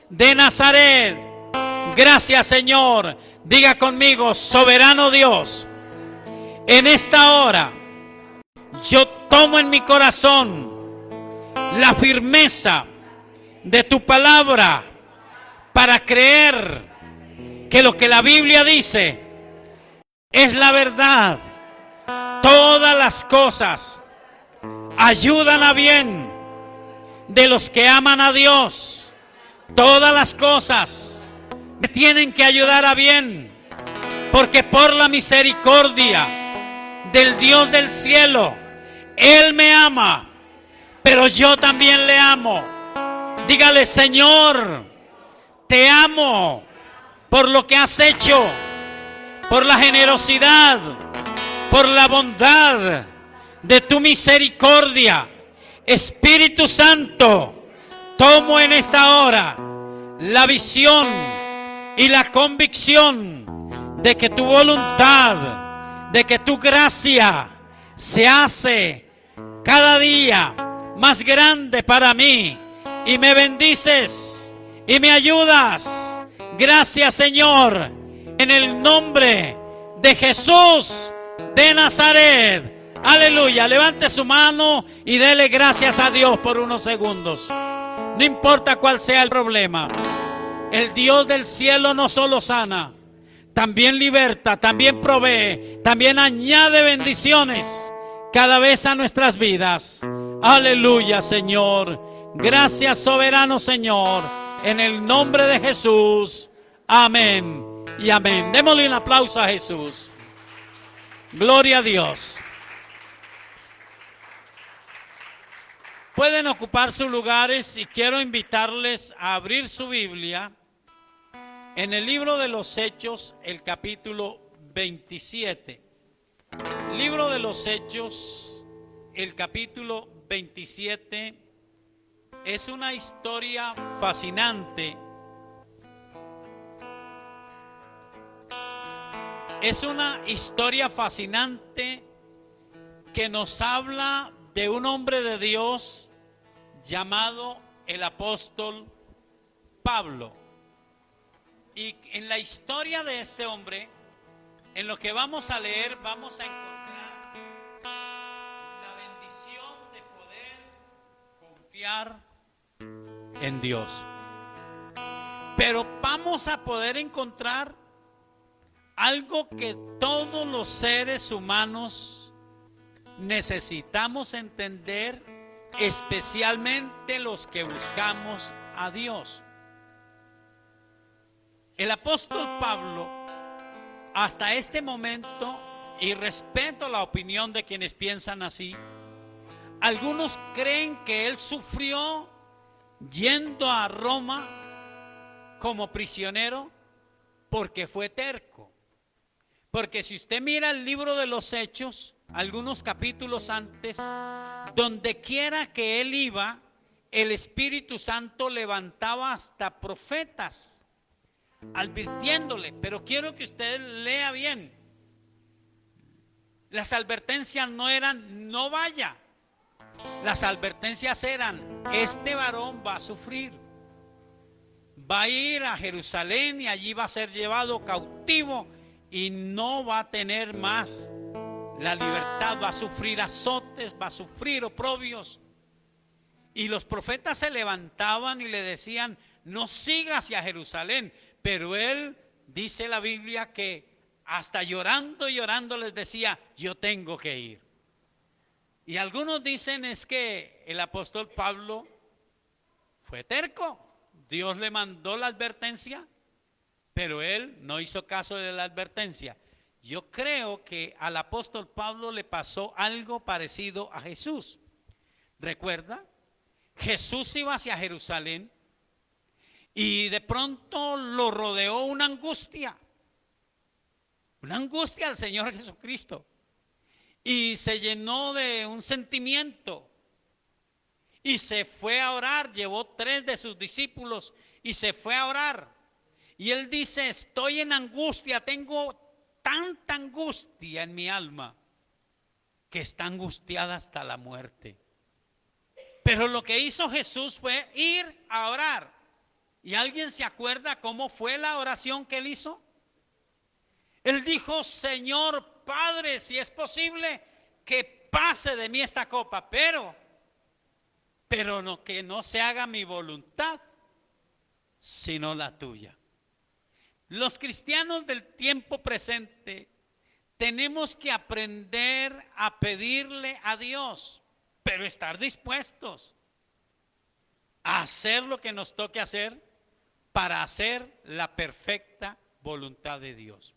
de Nazaret. Gracias, Señor. Diga conmigo: soberano Dios, en esta hora yo tomo en mi corazón la firmeza de tu palabra para creer que lo que la Biblia dice es la verdad. Todas las cosas ayudan a bien de los que aman a Dios. Todas las cosas me tienen que ayudar a bien, porque por la misericordia del Dios del cielo, Él me ama, pero yo también le amo. Dígale: Señor, te amo por lo que has hecho, por la generosidad, por la bondad de tu misericordia. Espíritu Santo, tomo en esta hora la visión y la convicción de que tu voluntad, de que tu gracia se hace cada día más grande para mí, y me bendices y me ayudas. Gracias, Señor, en el nombre de Jesús de Nazaret. Aleluya. Levante su mano y dele gracias a Dios por unos segundos. No importa cuál sea el problema, el Dios del cielo no solo sana, también liberta, también provee, también añade bendiciones cada vez a nuestras vidas. Aleluya, Señor. Gracias, soberano Señor, en el nombre de Jesús. Amén y amén. Démosle un aplauso a Jesús. Gloria a Dios. Pueden ocupar sus lugares y quiero invitarles a abrir su Biblia en el libro de los Hechos, el capítulo 27. Libro de los Hechos, el capítulo 27, es una historia fascinante. Es una historia fascinante que nos habla de un hombre de Dios llamado el apóstol Pablo. Y en la historia de este hombre, en lo que vamos a leer, vamos a encontrar la bendición de poder confiar en Dios. Pero vamos a poder encontrar algo que todos los seres humanos necesitamos entender, especialmente los que buscamos a Dios. El apóstol Pablo, hasta este momento, y respeto la opinión de quienes piensan así, algunos creen que él sufrió yendo a Roma como prisionero porque fue terco. Porque si usted mira el libro de los Hechos, algunos capítulos antes, donde quiera que él iba, el Espíritu Santo levantaba hasta profetas, advirtiéndole. Pero quiero que usted lea bien. Las advertencias no eran: no vaya. Las advertencias eran: este varón va a sufrir, va a ir a Jerusalén y allí va a ser llevado cautivo y no va a tener más la libertad, va a sufrir azotes, va a sufrir oprobios. Y los profetas se levantaban y le decían: no siga hacia Jerusalén. Pero él, dice la Biblia, que hasta llorando les decía: yo tengo que ir. Y algunos dicen es que el apóstol Pablo fue terco. Dios le mandó la advertencia, pero él no hizo caso de la advertencia. Yo creo que al apóstol Pablo le pasó algo parecido a Jesús. ¿Recuerda? Jesús iba hacia Jerusalén y de pronto lo rodeó una angustia al Señor Jesucristo, y se llenó de un sentimiento y se fue a orar. Llevó 3 de sus discípulos y se fue a orar. Y él dice: estoy en angustia, tengo tanta angustia en mi alma que está angustiada hasta la muerte. Pero lo que hizo Jesús fue ir a orar. ¿Y alguien se acuerda cómo fue la oración que él hizo? Él dijo: Señor Padre, si es posible, que pase de mí esta copa, pero no, que no se haga mi voluntad, sino la tuya. Los cristianos del tiempo presente tenemos que aprender a pedirle a Dios, pero estar dispuestos a hacer lo que nos toque hacer para hacer la perfecta voluntad de Dios.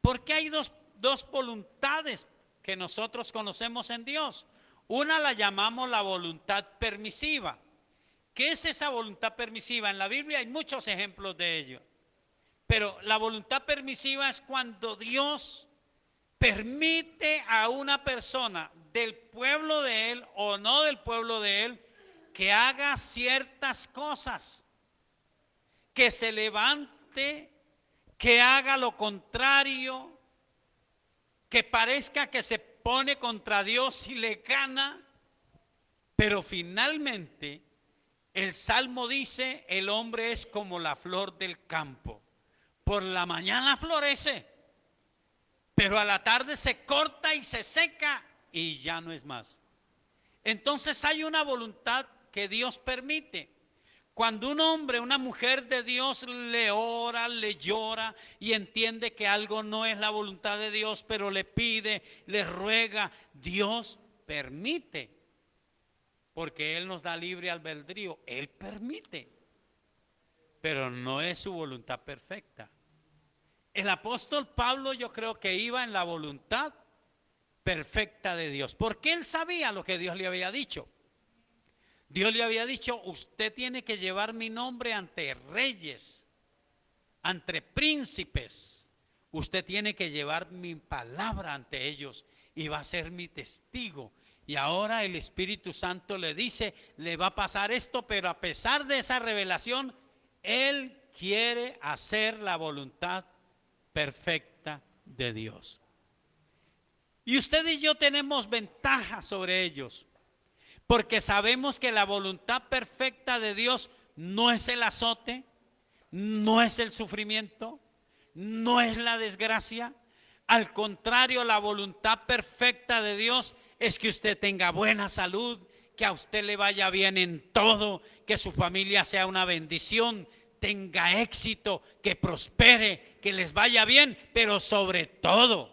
Porque hay dos voluntades que nosotros conocemos en Dios. Una la llamamos la voluntad permisiva. ¿Qué es esa voluntad permisiva? En la Biblia hay muchos ejemplos de ello. Pero la voluntad permisiva es cuando Dios permite a una persona del pueblo de Él o no del pueblo de Él que haga ciertas cosas, que se levante, que haga lo contrario, que parezca que se pone contra Dios y le gana, pero finalmente el Salmo dice: el hombre es como la flor del campo, por la mañana florece, pero a la tarde se corta y se seca y ya no es más. Entonces hay una voluntad que Dios permite. Cuando un hombre, una mujer de Dios le ora, le llora y entiende que algo no es la voluntad de Dios, pero le pide, le ruega, Dios permite, porque Él nos da libre albedrío. Él permite, pero no es su voluntad perfecta. El apóstol Pablo, yo creo que iba en la voluntad perfecta de Dios, porque él sabía lo que Dios le había dicho. Dios le había dicho: usted tiene que llevar mi nombre ante reyes, ante príncipes. Usted tiene que llevar mi palabra ante ellos y va a ser mi testigo. Y ahora el Espíritu Santo le dice: le va a pasar esto, pero a pesar de esa revelación, Él quiere hacer la voluntad perfecta de Dios. Y usted y yo tenemos ventaja sobre ellos, porque sabemos que la voluntad perfecta de Dios no es el azote, no es el sufrimiento, no es la desgracia. Al contrario, la voluntad perfecta de Dios es que usted tenga buena salud, que a usted le vaya bien en todo, que su familia sea una bendición, tenga éxito, que prospere, que les vaya bien, pero sobre todo,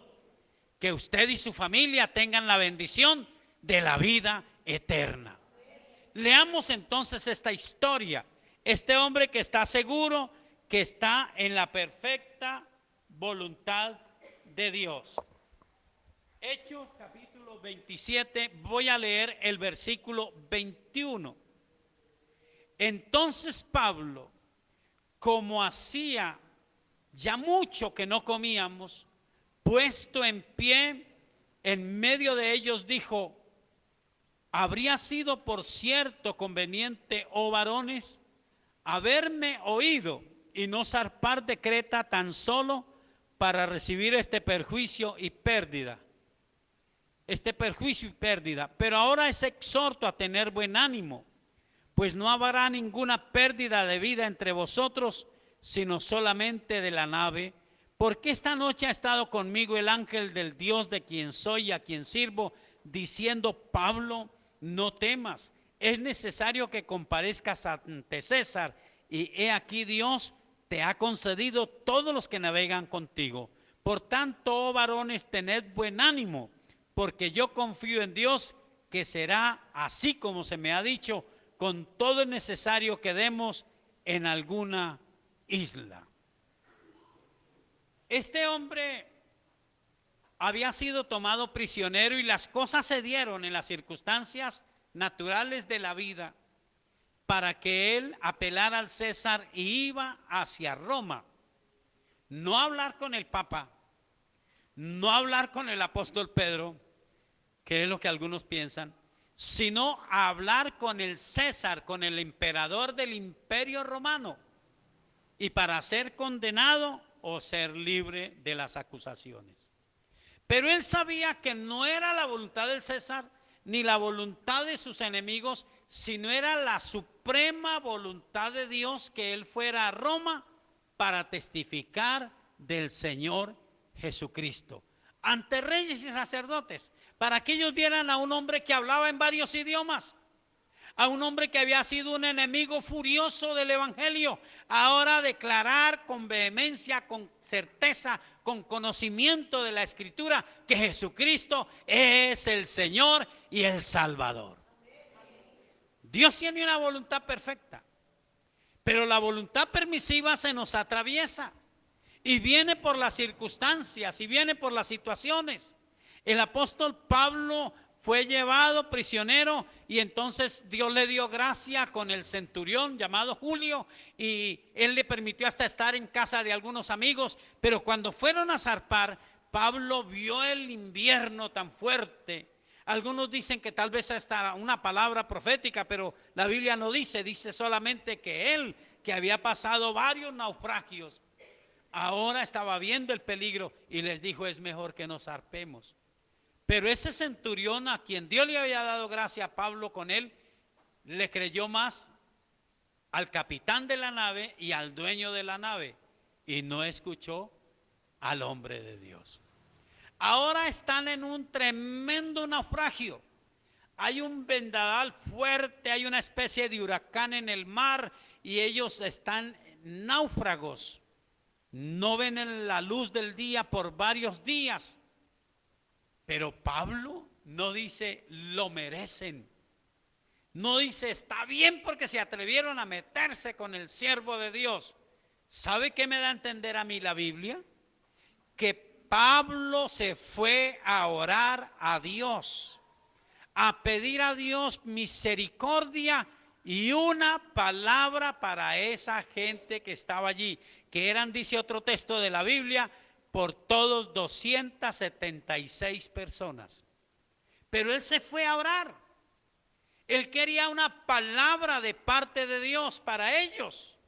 que usted y su familia tengan la bendición de la vida eterna. Leamos entonces esta historia. Este hombre que está seguro que está en la perfecta voluntad de Dios. Hechos capítulo 27, voy a leer el versículo 21. Entonces Pablo, como hacía ya mucho que no comíamos, puesto en pie en medio de ellos, dijo: habría sido por cierto conveniente, oh varones, haberme oído y no zarpar de Creta tan solo para recibir este perjuicio y pérdida. Pero ahora os exhorto a tener buen ánimo, pues no habrá ninguna pérdida de vida entre vosotros, sino solamente de la nave. Porque esta noche ha estado conmigo el ángel del Dios de quien soy y a quien sirvo, diciendo: Pablo, no temas, es necesario que comparezcas ante César, y he aquí Dios te ha concedido todos los que navegan contigo. Por tanto, oh varones, tened buen ánimo, porque yo confío en Dios que será así como se me ha dicho, con todo el necesario que demos en alguna isla. Este hombre había sido tomado prisionero y las cosas se dieron en las circunstancias naturales de la vida para que él apelara al César y iba hacia Roma. No a hablar con el Papa, no a hablar con el apóstol Pedro, que es lo que algunos piensan, sino a hablar con el César, con el emperador del imperio romano, y para ser condenado o ser libre de las acusaciones. Pero él sabía que no era la voluntad del César ni la voluntad de sus enemigos sino era la suprema voluntad de Dios que él fuera a Roma para testificar del Señor Jesucristo ante reyes y sacerdotes, para que ellos vieran a un hombre que hablaba en varios idiomas, a un hombre que había sido un enemigo furioso del evangelio, ahora declarar con vehemencia, con certeza, con conocimiento de la escritura, que Jesucristo es el Señor y el Salvador. Dios tiene una voluntad perfecta, pero la voluntad permisiva se nos atraviesa y viene por las circunstancias y viene por las situaciones. El apóstol Pablo fue llevado prisionero y entonces Dios le dio gracia con el centurión llamado Julio y él le permitió hasta estar en casa de algunos amigos, pero cuando fueron a zarpar, Pablo vio el invierno tan fuerte. Algunos dicen que tal vez hasta una palabra profética, pero la Biblia no dice, dice solamente que él, que había pasado varios naufragios, ahora estaba viendo el peligro y les dijo: es mejor que nos zarpemos. Pero ese centurión, a quien Dios le había dado gracia a Pablo con él, le creyó más al capitán de la nave y al dueño de la nave y no escuchó al hombre de Dios. Ahora están en un tremendo naufragio. Hay un vendaval fuerte, hay una especie de huracán en el mar y ellos están náufragos. No ven la luz del día por varios días. Pero Pablo no dice lo merecen. No dice está bien porque se atrevieron a meterse con el siervo de Dios. ¿Sabe qué me da a entender a mí la Biblia? Que Pablo se fue a orar a Dios, a pedir a Dios misericordia y una palabra para esa gente que estaba allí, que eran, dice otro texto de la Biblia, por todos 276 personas. Pero él se fue a orar. Él quería una palabra de parte de Dios para ellos.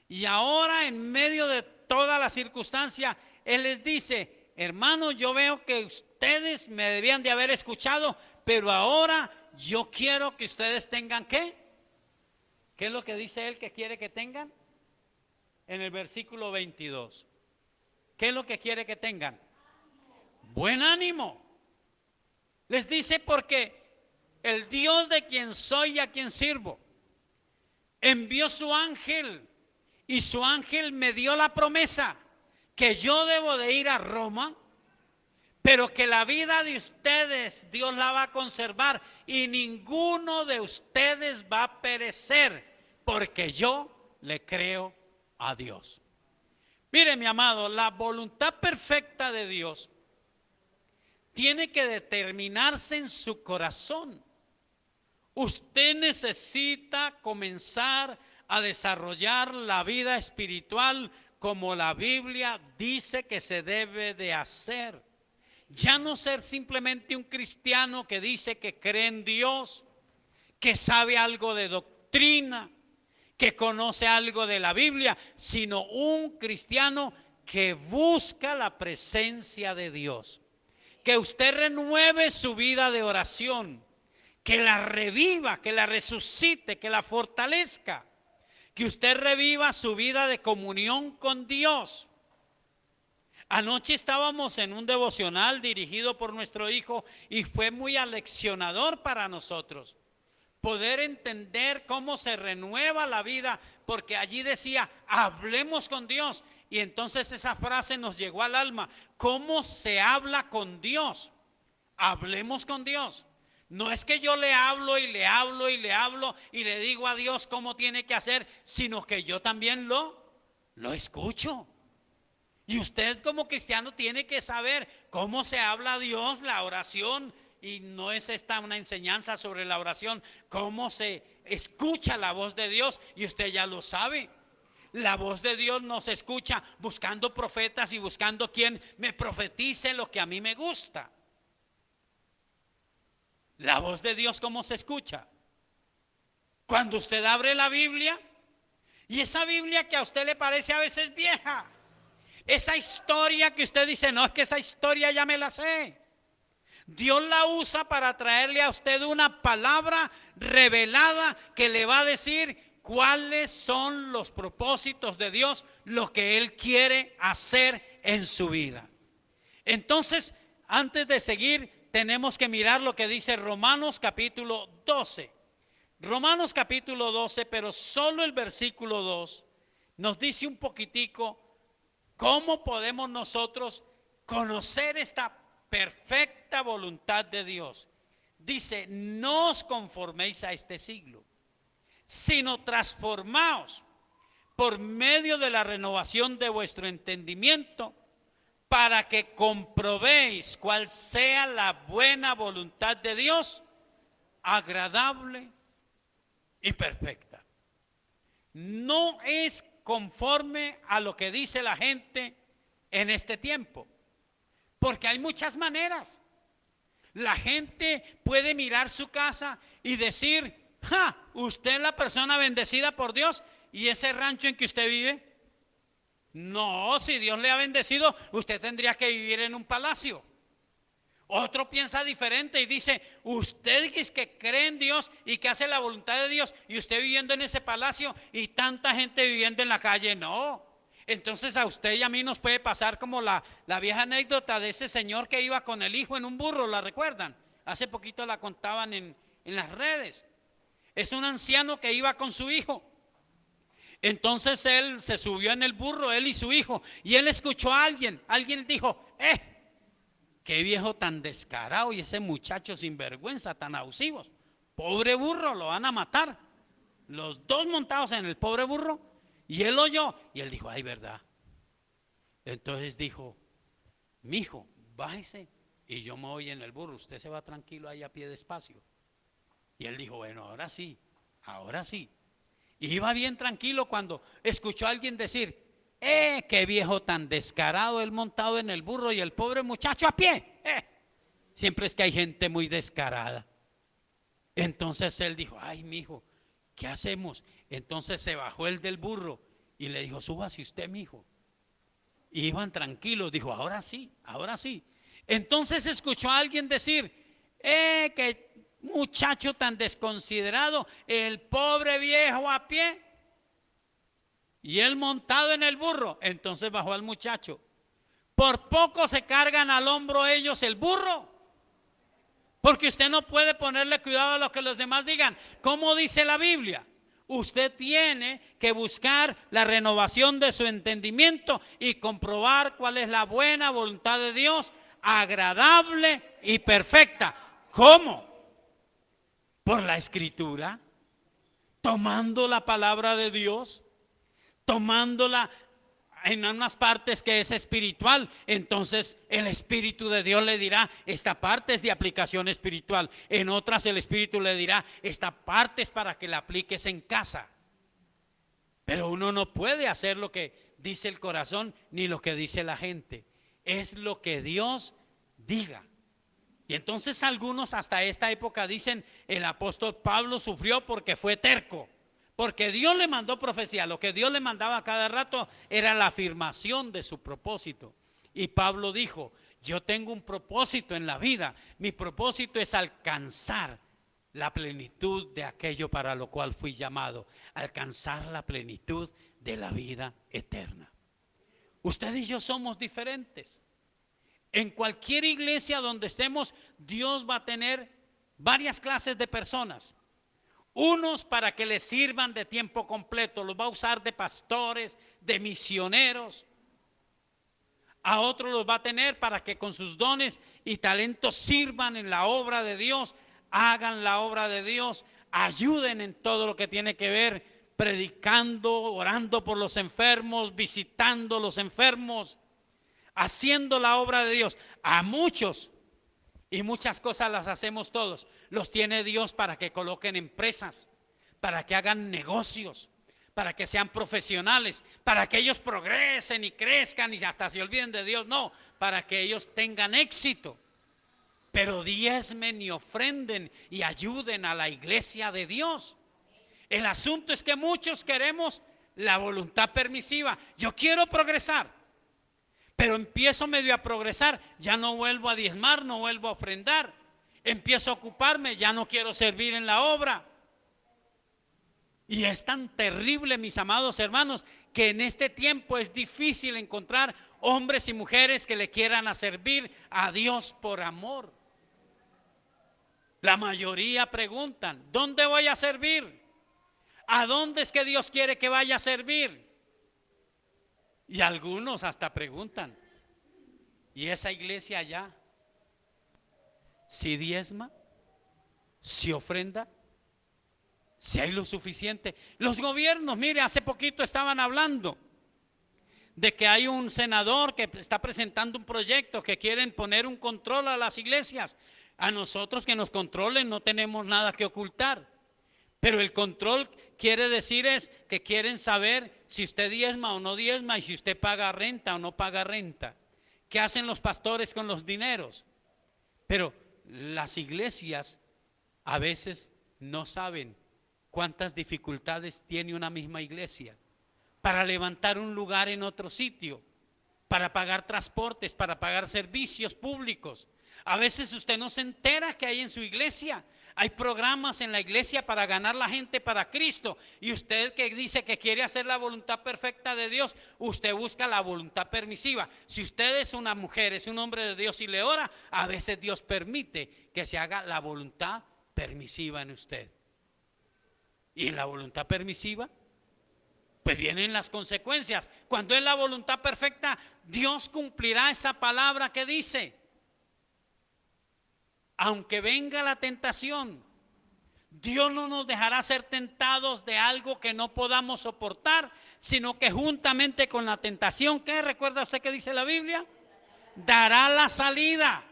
Y ahora, en medio de toda la circunstancia, él les dice: hermano, yo veo que ustedes me debían de haber escuchado, pero ahora yo quiero que ustedes tengan ¿qué? ¿Qué es lo que dice él que quiere que tengan? En el versículo 22. ¿Qué es lo que quiere que tengan? Buen ánimo. Les dice: porque el Dios de quien soy y a quien sirvo envió su ángel y su ángel me dio la promesa que yo debo de ir a Roma, pero que la vida de ustedes Dios la va a conservar y ninguno de ustedes va a perecer, porque yo le creo a Dios. Mire, mi amado, la voluntad perfecta de Dios tiene que determinarse en su corazón. Usted necesita comenzar a desarrollar la vida espiritual como la Biblia dice que se debe de hacer. Ya no ser simplemente un cristiano que dice que cree en Dios, que sabe algo de doctrina, que conoce algo de la Biblia, sino un cristiano que busca la presencia de Dios. Que usted renueve su vida de oración, que la reviva, que la resucite, que la fortalezca, que usted reviva su vida de comunión con Dios. Anoche estábamos en un devocional dirigido por nuestro hijo y fue muy aleccionador para nosotros poder entender cómo se renueva la vida, porque allí decía: hablemos con Dios. Y entonces esa frase nos llegó al alma: ¿cómo se habla con Dios? Hablemos con Dios. No es que yo le hablo y le hablo y le hablo y le digo a Dios cómo tiene que hacer, sino que yo también lo escucho. Y usted como cristiano tiene que saber cómo se habla a Dios, la oración. Y no es esta una enseñanza sobre la oración, cómo se escucha la voz de Dios, y usted ya lo sabe. La voz de Dios no se escucha buscando profetas y buscando quien me profetice lo que a mí me gusta. La voz de Dios, ¿cómo se escucha? Cuando usted abre la Biblia, y esa Biblia que a usted le parece a veces vieja, esa historia que usted dice: no, es que esa historia ya me la sé. Dios la usa para traerle a usted una palabra revelada que le va a decir cuáles son los propósitos de Dios, lo que Él quiere hacer en su vida. Entonces, antes de seguir, tenemos que mirar lo que dice Romanos capítulo 12. Romanos capítulo 12, pero solo el versículo 2 nos dice un poquitico cómo podemos nosotros conocer esta perfecta voluntad de Dios. Dice, no os conforméis a este siglo, sino transformaos por medio de la renovación de vuestro entendimiento, para que comprobéis cuál sea la buena voluntad de Dios, agradable y perfecta. No es conforme a lo que dice la gente en este tiempo, porque hay muchas maneras. La gente puede mirar su casa y decir, usted es la persona bendecida por Dios, y ese rancho en que usted vive, no, si Dios le ha bendecido, usted tendría que vivir en un palacio. Otro piensa diferente y dice, usted es que cree en Dios y que hace la voluntad de Dios, y usted viviendo en ese palacio y tanta gente viviendo en la calle. No, entonces a usted y a mí nos puede pasar como la vieja anécdota de ese señor que iba con el hijo en un burro, ¿la recuerdan? Hace poquito la contaban en las redes. Es un anciano que iba con su hijo. Entonces él se subió en el burro, él y su hijo, y él escuchó a alguien dijo, qué viejo tan descarado, y ese muchacho sin vergüenza, tan abusivos, pobre burro, lo van a matar. Los dos montados en el pobre burro, y él oyó, y él dijo, ay, verdad. Entonces dijo, mijo, bájese y yo me voy en el burro, usted se va tranquilo ahí a pie despacio. Y él dijo, bueno, ahora sí, ahora sí. Y iba bien tranquilo cuando escuchó a alguien decir, qué viejo tan descarado, él montado en el burro y el pobre muchacho a pie. Siempre es que hay gente muy descarada. Entonces él dijo, ay, mijo, ¿qué hacemos? Entonces se bajó el del burro y le dijo, súbase usted, mijo. Y iban tranquilos, dijo, ahora sí, ahora sí. Entonces escuchó a alguien decir, que muchacho tan desconsiderado, el pobre viejo a pie y él montado en el burro. Entonces bajó al muchacho. Por poco se cargan al hombro ellos el burro, porque usted no puede ponerle cuidado a lo que los demás digan. ¿Cómo dice la Biblia? Usted tiene que buscar la renovación de su entendimiento y comprobar cuál es la buena voluntad de Dios, agradable y perfecta. ¿Cómo? Por la Escritura, tomando la palabra de Dios, tomándola en unas partes que es espiritual. Entonces el Espíritu de Dios le dirá, esta parte es de aplicación espiritual. En otras el Espíritu le dirá, esta parte es para que la apliques en casa. Pero uno no puede hacer lo que dice el corazón ni lo que dice la gente. Es lo que Dios diga. Y entonces algunos hasta esta época dicen, el apóstol Pablo sufrió porque fue terco, porque Dios le mandó profecía. Lo que Dios le mandaba a cada rato era la afirmación de su propósito. Y Pablo dijo, yo tengo un propósito en la vida, mi propósito es alcanzar la plenitud de aquello para lo cual fui llamado, alcanzar la plenitud de la vida eterna. Usted y yo somos diferentes. En cualquier iglesia donde estemos, Dios va a tener varias clases de personas. Unos para que les sirvan de tiempo completo, los va a usar de pastores, de misioneros. A otros los va a tener para que con sus dones y talentos sirvan en la obra de Dios, hagan la obra de Dios, ayuden en todo lo que tiene que ver, predicando, orando por los enfermos, visitando los enfermos, haciendo la obra de Dios. A muchos, y muchas cosas las hacemos todos, los tiene Dios para que coloquen empresas, para que hagan negocios, para que sean profesionales, para que ellos progresen y crezcan y hasta se olviden de Dios. No, para que ellos tengan éxito. Pero diezmen y ofrenden y ayuden a la iglesia de Dios. El asunto es que muchos queremos la voluntad permisiva. Yo quiero progresar, Pero empiezo medio a progresar, ya no vuelvo a diezmar, no vuelvo a ofrendar. Empiezo a ocuparme, ya no quiero servir en la obra. Y es tan terrible, mis amados hermanos, que en este tiempo es difícil encontrar hombres y mujeres que le quieran a servir a Dios por amor. La mayoría preguntan, ¿dónde voy a servir? ¿A dónde es que Dios quiere que vaya a servir? Y algunos hasta preguntan, ¿y esa iglesia allá? ¿Si diezma? ¿Si ofrenda? ¿Si hay lo suficiente? Los gobiernos, mire, hace poquito estaban hablando de que hay un senador que está presentando un proyecto que quieren poner un control a las iglesias. A nosotros que nos controlen no tenemos nada que ocultar. Pero el control quiere decir es que quieren saber si usted diezma o no diezma y si usted paga renta o no paga renta. ¿Qué hacen los pastores con los dineros? Pero las iglesias a veces no saben cuántas dificultades tiene una misma iglesia para levantar un lugar en otro sitio, para pagar transportes, para pagar servicios públicos. A veces usted no se entera que hay en su iglesia. Hay programas en la iglesia para ganar la gente para Cristo. Y usted que dice que quiere hacer la voluntad perfecta de Dios, usted busca la voluntad permisiva. Si usted es una mujer, es un hombre de Dios y le ora, a veces Dios permite que se haga la voluntad permisiva en usted. Y en la voluntad permisiva, pues vienen las consecuencias. Cuando es la voluntad perfecta, Dios cumplirá esa palabra que dice. Aunque venga la tentación, Dios no nos dejará ser tentados de algo que no podamos soportar, sino que juntamente con la tentación, ¿qué recuerda usted que dice la Biblia? Dará la salida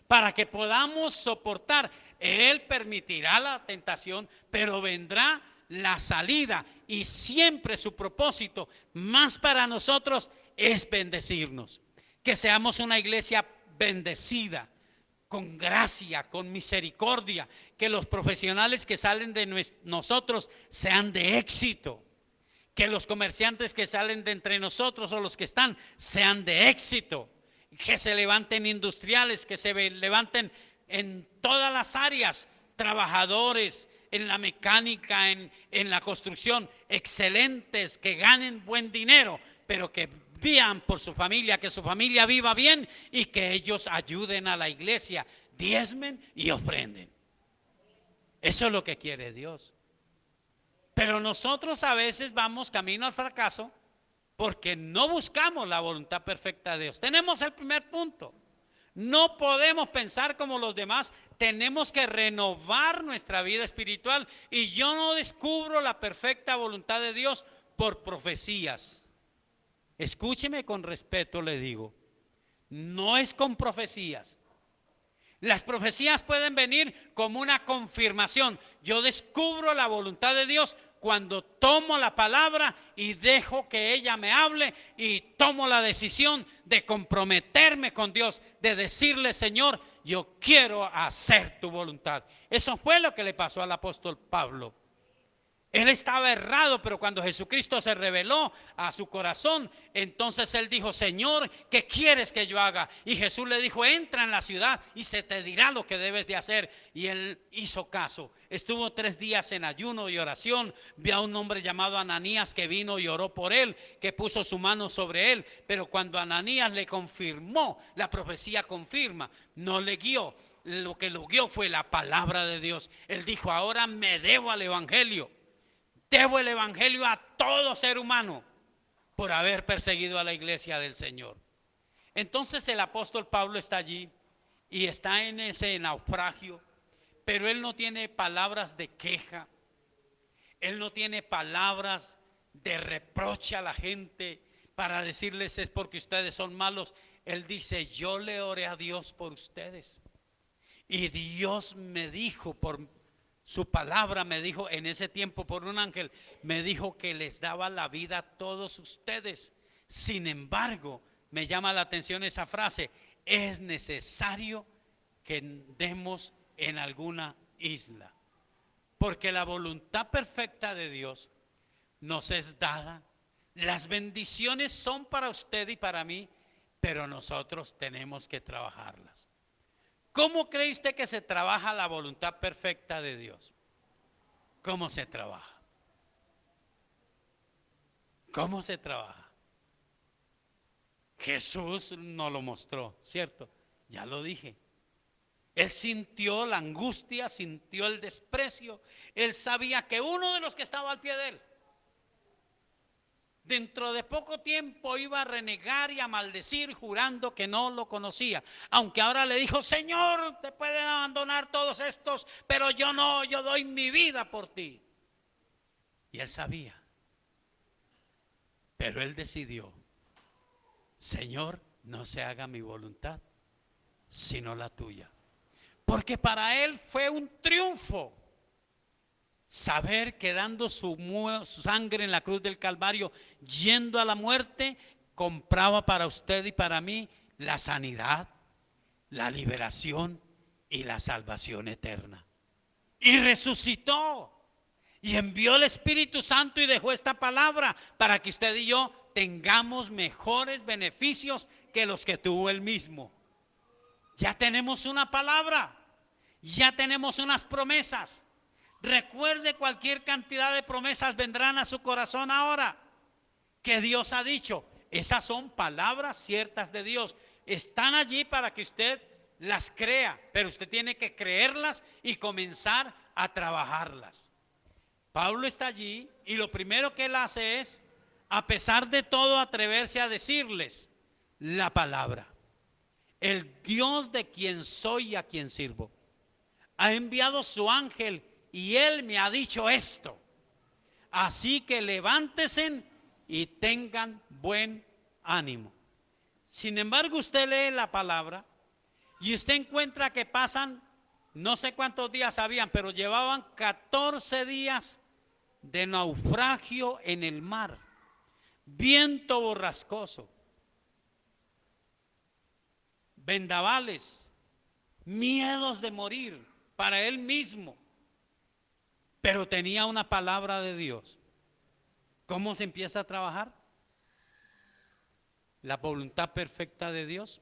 para que podamos soportar. Él permitirá la tentación, pero vendrá la salida, y siempre su propósito más para nosotros es bendecirnos, que seamos una iglesia bendecida, con gracia, con misericordia, que los profesionales que salen de nosotros sean de éxito, que los comerciantes que salen de entre nosotros o los que están sean de éxito, que se levanten industriales, que se levanten en todas las áreas, trabajadores en la mecánica, en la construcción, excelentes, que ganen buen dinero, pero que vivan por su familia, que su familia viva bien y que ellos ayuden a la iglesia, diezmen y ofrenden. Eso es lo que quiere Dios. Pero nosotros a veces vamos camino al fracaso porque no buscamos la voluntad perfecta de Dios. Tenemos el primer punto. No podemos pensar como los demás, tenemos que renovar nuestra vida espiritual, y yo no descubro la perfecta voluntad de Dios por profecías. Escúcheme con respeto, le digo, no es con profecías. Las profecías pueden venir como una confirmación. Yo descubro la voluntad de Dios cuando tomo la palabra y dejo que ella me hable y tomo la decisión de comprometerme con Dios, de decirle: Señor, yo quiero hacer tu voluntad. Eso fue lo que le pasó al apóstol Pablo. Él estaba errado, pero cuando Jesucristo se reveló a su corazón, entonces él dijo: Señor, ¿qué quieres que yo haga? Y Jesús le dijo: entra en la ciudad y se te dirá lo que debes de hacer. Y él hizo caso. Estuvo 3 días en ayuno y oración. Vio a un hombre llamado Ananías que vino y oró por él, que puso su mano sobre él. Pero cuando Ananías le confirmó, la profecía confirma, no le guió. Lo que lo guió fue la palabra de Dios. Él dijo: ahora me debo al evangelio. Debo el evangelio a todo ser humano por haber perseguido a la iglesia del Señor. Entonces el apóstol Pablo está allí y está en ese naufragio, pero él no tiene palabras de queja, él no tiene palabras de reproche a la gente para decirles: es porque ustedes son malos. Él dice: yo le oré a Dios por ustedes, y Dios me dijo por su palabra, me dijo en ese tiempo por un ángel, me dijo que les daba la vida a todos ustedes. Sin embargo, me llama la atención esa frase: es necesario que demos en alguna isla, porque la voluntad perfecta de Dios nos es dada. Las bendiciones son para usted y para mí, pero nosotros tenemos que trabajarlas. ¿Cómo cree usted que se trabaja la voluntad perfecta de Dios? ¿Cómo se trabaja? ¿Cómo se trabaja? Jesús nos lo mostró, ¿cierto? Ya lo dije. Él sintió la angustia, sintió el desprecio. Él sabía que uno de los que estaba al pie de él, dentro de poco tiempo iba a renegar y a maldecir jurando que no lo conocía. Aunque ahora le dijo: Señor, te pueden abandonar todos estos, pero yo no, yo doy mi vida por ti. Y él sabía. Pero él decidió: Señor, no se haga mi voluntad, sino la tuya. Porque para él fue un triunfo saber que dando su sangre en la cruz del Calvario, yendo a la muerte, compraba para usted y para mí la sanidad, la liberación y la salvación eterna. Y resucitó y envió el Espíritu Santo y dejó esta palabra para que usted y yo tengamos mejores beneficios que los que tuvo él mismo. Ya tenemos una palabra, ya tenemos unas promesas. Recuerde, cualquier cantidad de promesas vendrán a su corazón ahora que Dios ha dicho. Esas son palabras ciertas de Dios. Están allí para que usted las crea, pero usted tiene que creerlas y comenzar a trabajarlas. Pablo está allí y lo primero que él hace es, a pesar de todo, atreverse a decirles la palabra. El Dios de quien soy y a quien sirvo ha enviado su ángel y él me ha dicho esto. Así que levántense y tengan buen ánimo. Sin embargo, usted lee la palabra y usted encuentra que pasan, no sé cuántos días habían, pero llevaban 14 días de naufragio en el mar. Viento borrascoso, vendavales, miedos de morir para él mismo, pero tenía una palabra de Dios. ¿Cómo se empieza a trabajar? La voluntad perfecta de Dios.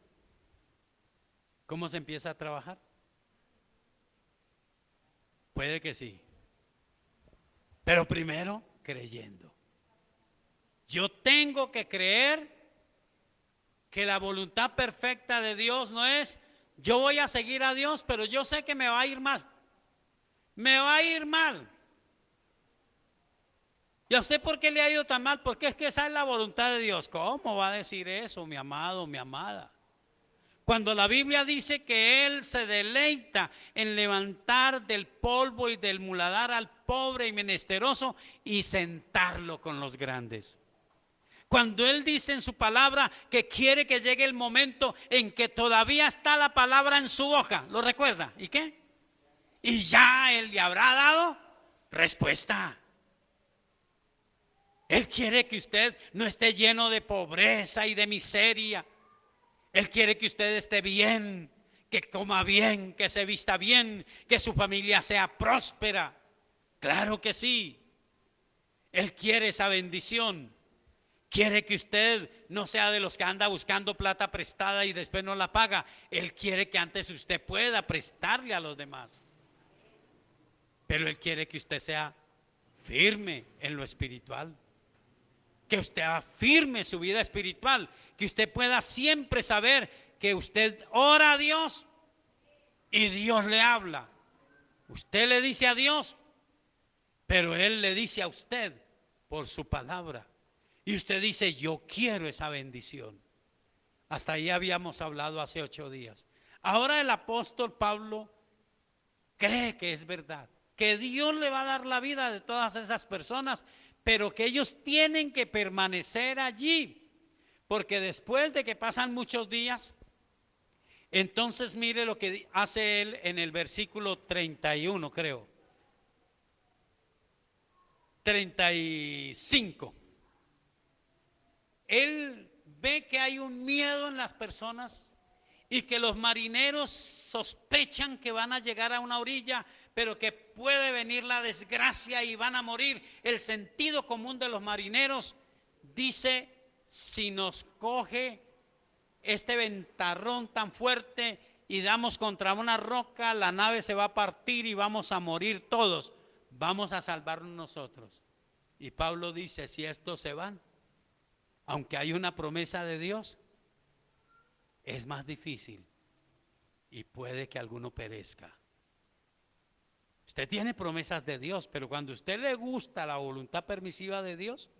¿Cómo se empieza a trabajar? Puede que sí, pero primero creyendo. Yo tengo que creer que la voluntad perfecta de Dios no es: yo voy a seguir a Dios, pero yo sé que me va a ir mal. Me va a ir mal. ¿Y a usted por qué le ha ido tan mal? Porque es que esa es la voluntad de Dios. ¿Cómo va a decir eso, mi amado, mi amada? Cuando la Biblia dice que Él se deleita en levantar del polvo y del muladar al pobre y menesteroso y sentarlo con los grandes. Cuando Él dice en su palabra que quiere que llegue el momento en que todavía está la palabra en su boca, ¿lo recuerda? ¿Y qué? Y ya Él le habrá dado respuesta. Él quiere que usted no esté lleno de pobreza y de miseria. Él quiere que usted esté bien, que coma bien, que se vista bien, que su familia sea próspera. Claro que sí. Él quiere esa bendición. Quiere que usted no sea de los que anda buscando plata prestada y después no la paga. Él quiere que antes usted pueda prestarle a los demás. Pero Él quiere que usted sea firme en lo espiritual. Que usted afirme su vida espiritual. Que usted pueda siempre saber que usted ora a Dios y Dios le habla. Usted le dice a Dios, pero Él le dice a usted por su palabra. Y usted dice: yo quiero esa bendición. Hasta ahí habíamos hablado hace 8 días. Ahora el apóstol Pablo cree que es verdad, que Dios le va a dar la vida de todas esas personas, pero que ellos tienen que permanecer allí. Porque después de que pasan muchos días, entonces mire lo que hace él en el versículo 31, creo. 35. Él ve que hay un miedo en las personas y que los marineros sospechan que van a llegar a una orilla, pero que puede venir la desgracia y van a morir. El sentido común de los marineros dice: si nos coge este ventarrón tan fuerte y damos contra una roca, la nave se va a partir y vamos a morir todos. Vamos a salvarnos nosotros. Y Pablo dice, si estos se van, aunque hay una promesa de Dios, es más difícil y puede que alguno perezca. Usted tiene promesas de Dios, pero cuando a usted le gusta la voluntad permisiva de Dios,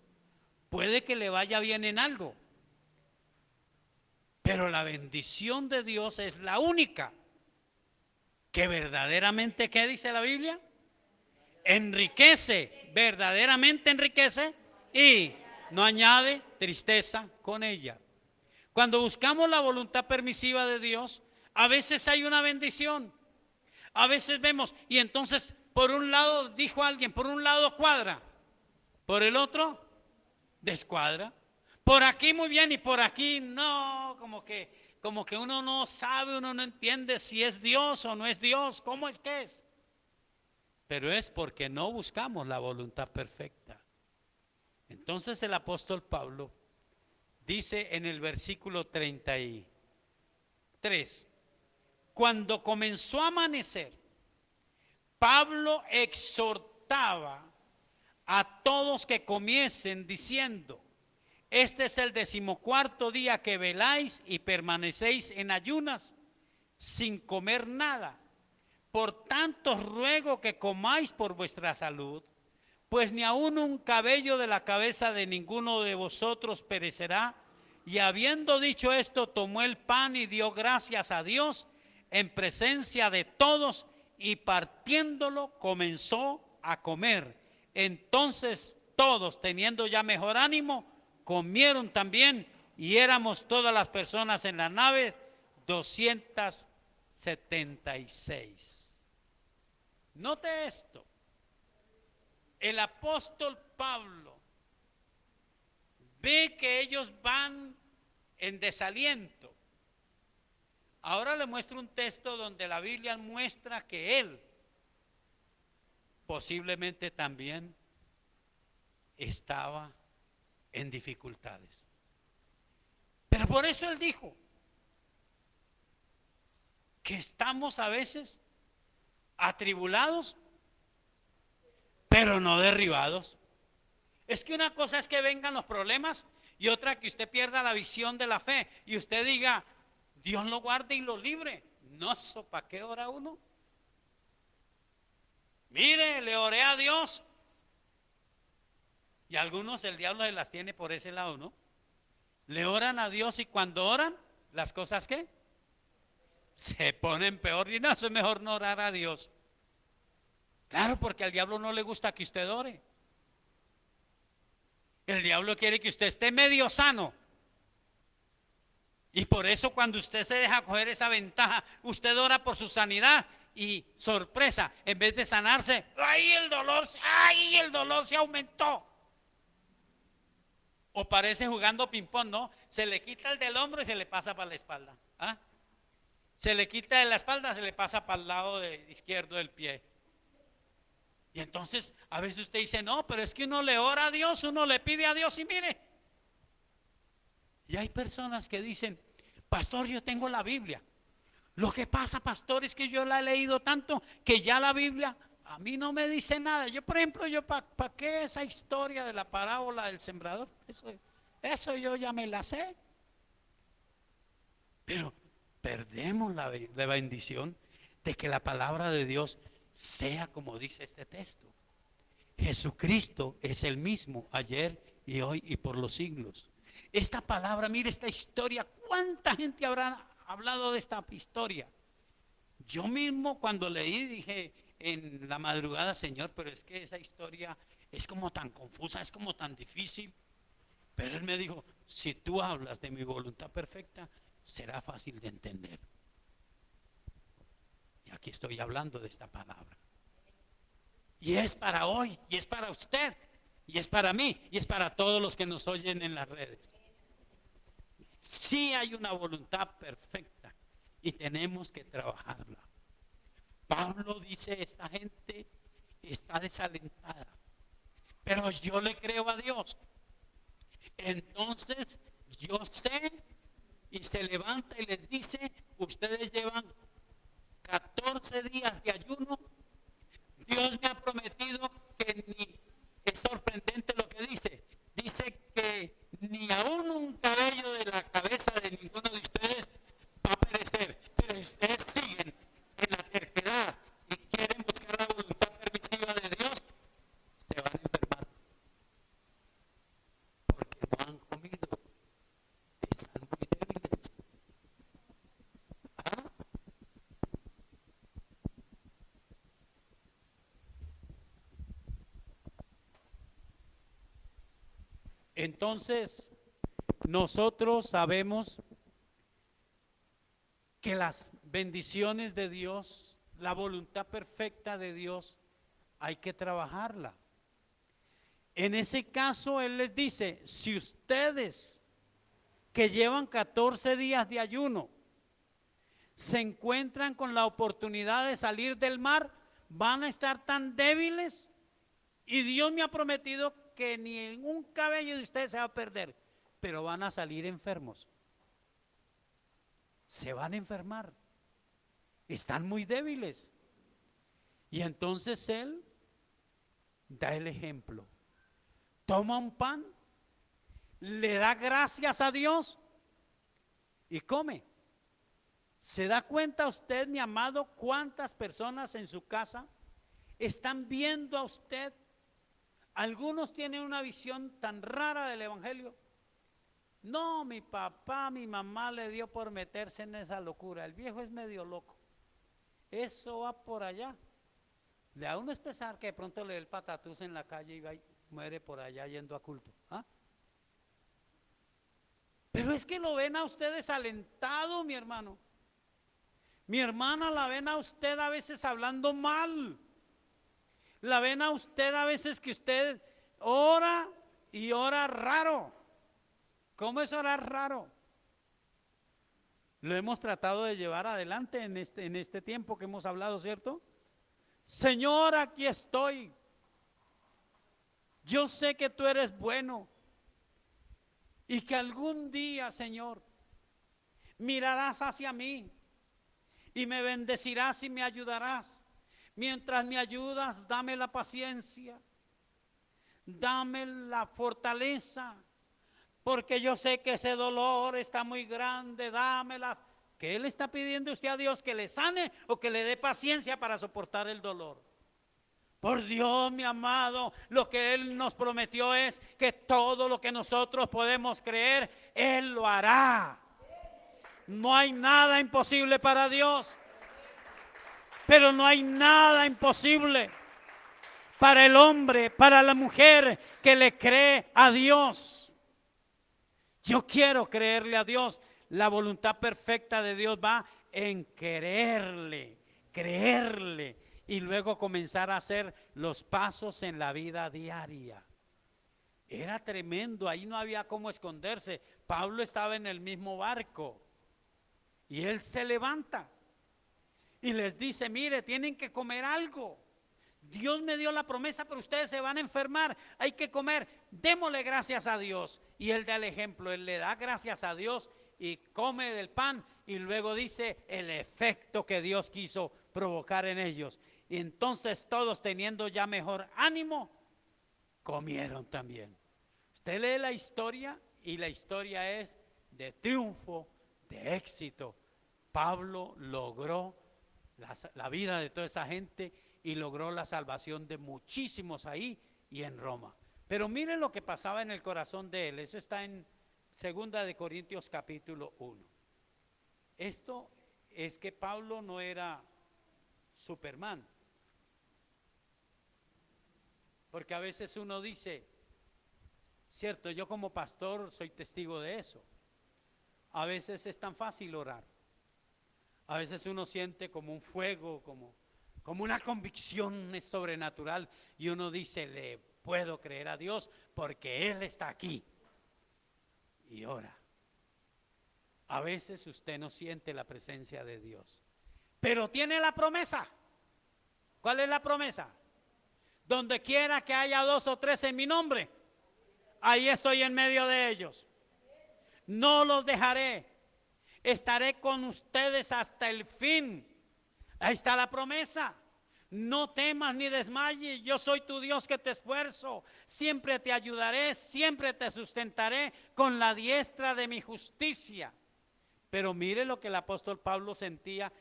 puede que le vaya bien en algo. Pero la bendición de Dios es la única que verdaderamente, ¿qué dice la Biblia? Enriquece, verdaderamente enriquece y no añade tristeza con ella. Cuando buscamos la voluntad permisiva de Dios, a veces hay una bendición. A veces vemos, y entonces por un lado, dijo alguien, por un lado cuadra, por el otro descuadra. Por aquí muy bien y por aquí no, como que uno no sabe, uno no entiende si es Dios o no es Dios, cómo es que es. Pero es porque no buscamos la voluntad perfecta. Entonces el apóstol Pablo dice en el versículo 33, cuando comenzó a amanecer, Pablo exhortaba a todos que comiesen diciendo, este es el 14º día que veláis y permanecéis en ayunas sin comer nada. Por tanto ruego que comáis por vuestra salud, pues ni aun un cabello de la cabeza de ninguno de vosotros perecerá. Y habiendo dicho esto, tomó el pan y dio gracias a Dios en presencia de todos, y partiéndolo comenzó a comer. Entonces todos, teniendo ya mejor ánimo, comieron también, y éramos todas las personas en la nave 276. Note esto, el apóstol Pablo ve que ellos van en desaliento. Ahora le muestro un texto donde la Biblia muestra que él posiblemente también estaba en dificultades. Pero por eso él dijo que estamos a veces atribulados, pero no derribados. Es que una cosa es que vengan los problemas y otra que usted pierda la visión de la fe y usted diga, Dios lo guarde y lo libre. No, eso, ¿para qué ora uno? Mire, le oré a Dios. Y algunos el diablo se las tiene por ese lado, ¿no? Le oran a Dios y cuando oran, las cosas ¿qué? Se ponen peor y no, eso es mejor no orar a Dios. Claro, porque al diablo no le gusta que usted ore. El diablo quiere que usted esté medio sano. Y por eso cuando usted se deja coger esa ventaja, usted ora por su sanidad y sorpresa, en vez de sanarse, ¡ay, el dolor se aumentó! O parece jugando ping-pong, ¿no? Se le quita el del hombro y se le pasa para la espalda. ¿Ah? Se le quita de la espalda, se le pasa para el lado izquierdo del pie. Y entonces a veces usted dice, no, pero es que uno le ora a Dios, uno le pide a Dios y mire. Y hay personas que dicen, pastor, yo tengo la Biblia. Lo que pasa, pastor, es que yo la he leído tanto que ya la Biblia a mí no me dice nada. Yo, por ejemplo, ¿para qué esa historia de la parábola del sembrador? Eso yo ya me la sé. Pero perdemos la bendición de que la palabra de Dios sea como dice este texto. Jesucristo es el mismo ayer y hoy y por los siglos. Esta palabra, mire esta historia, ¿cuánta gente habrá hablado de esta historia? Yo mismo cuando leí dije en la madrugada, Señor, pero es que esa historia es como tan confusa, es como tan difícil. Pero Él me dijo, si tú hablas de mi voluntad perfecta, será fácil de entender. Y aquí estoy hablando de esta palabra. Y es para hoy, y es para usted, y es para mí, y es para todos los que nos oyen en las redes. Sí hay una voluntad perfecta y tenemos que trabajarla. Pablo dice, esta gente está desalentada, pero yo le creo a Dios. Entonces yo sé y se levanta y les dice, ustedes llevan 14 días de ayuno. Dios me ha prometido que ni, es sorprendente lo que dice. Dice que ni aún un cabello de la cabeza de ninguno de ustedes va a perecer. Pero si ustedes siguen en la terquedad y quieren buscar la voluntad permisiva de Dios, se van a enfermar. Porque no han comido. Están muy débiles. ¿Ah? Entonces, nosotros sabemos que las bendiciones de Dios, la voluntad perfecta de Dios, hay que trabajarla. En ese caso, Él les dice, si ustedes que llevan 14 días de ayuno se encuentran con la oportunidad de salir del mar, van a estar tan débiles y Dios me ha prometido que ni un cabello de ustedes se va a perder, pero van a salir enfermos. Se van a enfermar. Están muy débiles. Y entonces Él da el ejemplo. Toma un pan, le da gracias a Dios y come. ¿Se da cuenta usted, mi amado, cuántas personas en su casa están viendo a usted? Algunos tienen una visión tan rara del evangelio. No, mi papá, mi mamá le dio por meterse en esa locura. El viejo es medio loco. Eso va por allá. Le da uno es pesar que de pronto le dé el patatús en la calle y va y muere por allá yendo a culto. ¿Ah? Pero es que lo ven a usted desalentado, mi hermano. Mi hermana, la ven a usted a veces hablando mal. La ven a usted a veces que usted ora y ora raro. ¿Cómo es orar raro? Lo hemos tratado de llevar adelante en este tiempo que hemos hablado, ¿cierto? Señor, aquí estoy. Yo sé que tú eres bueno y que algún día, Señor, mirarás hacia mí y me bendecirás y me ayudarás. Mientras me ayudas, dame la paciencia, dame la fortaleza, porque yo sé que ese dolor está muy grande, dámela. ¿Qué le está pidiendo usted a Dios? ¿Que le sane o que le dé paciencia para soportar el dolor? Por Dios, mi amado, lo que Él nos prometió es que todo lo que nosotros podemos creer, Él lo hará. No hay nada imposible para Dios, pero no hay nada imposible para el hombre, para la mujer que le cree a Dios. Yo quiero creerle a Dios. La voluntad perfecta de Dios va en quererle, creerle y luego comenzar a hacer los pasos en la vida diaria. Era tremendo, ahí no había cómo esconderse. Pablo estaba en el mismo barco y él se levanta y les dice, mire, tienen que comer algo. Dios me dio la promesa, pero ustedes se van a enfermar, hay que comer, démosle gracias a Dios. Y él da el ejemplo, él le da gracias a Dios y come del pan y luego dice el efecto que Dios quiso provocar en ellos. Y entonces todos, teniendo ya mejor ánimo, comieron también. Usted lee la historia y la historia es de triunfo, de éxito. Pablo logró la vida de toda esa gente y logró la salvación de muchísimos ahí y en Roma. Pero miren lo que pasaba en el corazón de él. Eso está en 2 de Corintios capítulo 1. Esto es que Pablo no era Superman. Porque a veces uno dice, cierto, yo como pastor soy testigo de eso. A veces es tan fácil orar. A veces uno siente como un fuego, como una convicción sobrenatural y uno dice, le puedo creer a Dios porque Él está aquí y ora. A veces usted no siente la presencia de Dios, pero tiene la promesa. ¿Cuál es la promesa? Donde quiera que haya 2 o 3 en mi nombre, ahí estoy en medio de ellos. No los dejaré estaré con ustedes hasta el fin. Ahí está la promesa. No temas ni desmayes, yo soy tu Dios que te esfuerzo, siempre te ayudaré, siempre te sustentaré con la diestra de mi justicia. Pero mire lo que el apóstol Pablo sentía.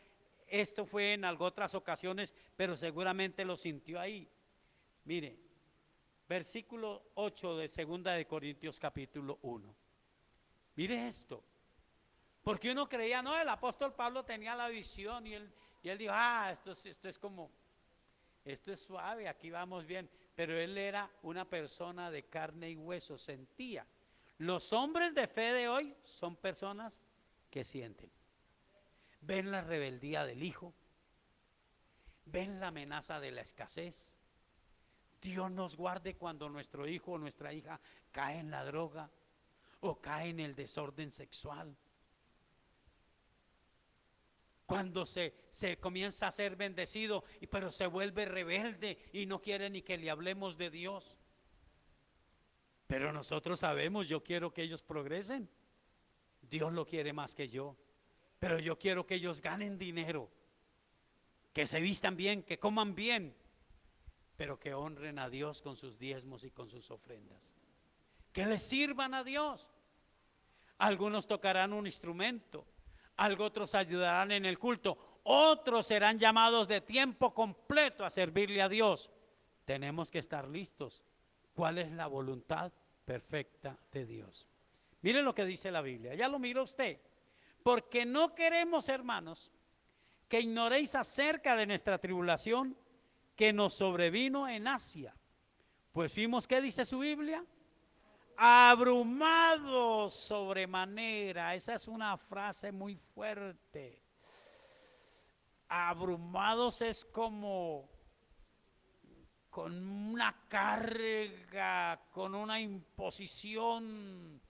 Esto fue en otras ocasiones, pero seguramente lo sintió ahí. Mire, versículo 8 de 2 de Corintios capítulo 1. Mire esto. Porque uno creía, no, el apóstol Pablo tenía la visión y él dijo, esto es como, esto es suave, aquí vamos bien. Pero él era una persona de carne y hueso, sentía. Los hombres de fe de hoy son personas que sienten. Ven la rebeldía del hijo, ven la amenaza de la escasez. Dios nos guarde cuando nuestro hijo o nuestra hija cae en la droga o cae en el desorden sexual. Cuando se comienza a ser bendecido, pero se vuelve rebelde y no quiere ni que le hablemos de Dios. Pero nosotros sabemos, yo quiero que ellos progresen. Dios lo quiere más que yo. Pero yo quiero que ellos ganen dinero, que se vistan bien, que coman bien, pero que honren a Dios con sus diezmos y con sus ofrendas. Que les sirvan a Dios. Algunos tocarán un instrumento, otros ayudarán en el culto, otros serán llamados de tiempo completo a servirle a Dios. Tenemos que estar listos. ¿Cuál es la voluntad perfecta de Dios? Mire lo que dice la Biblia, ya lo miró usted. Porque no queremos, hermanos, que ignoréis acerca de nuestra tribulación que nos sobrevino en Asia. Pues fuimos, ¿qué dice su Biblia? Abrumados sobremanera. Esa es una frase muy fuerte. Abrumados es como con una carga, con una imposición.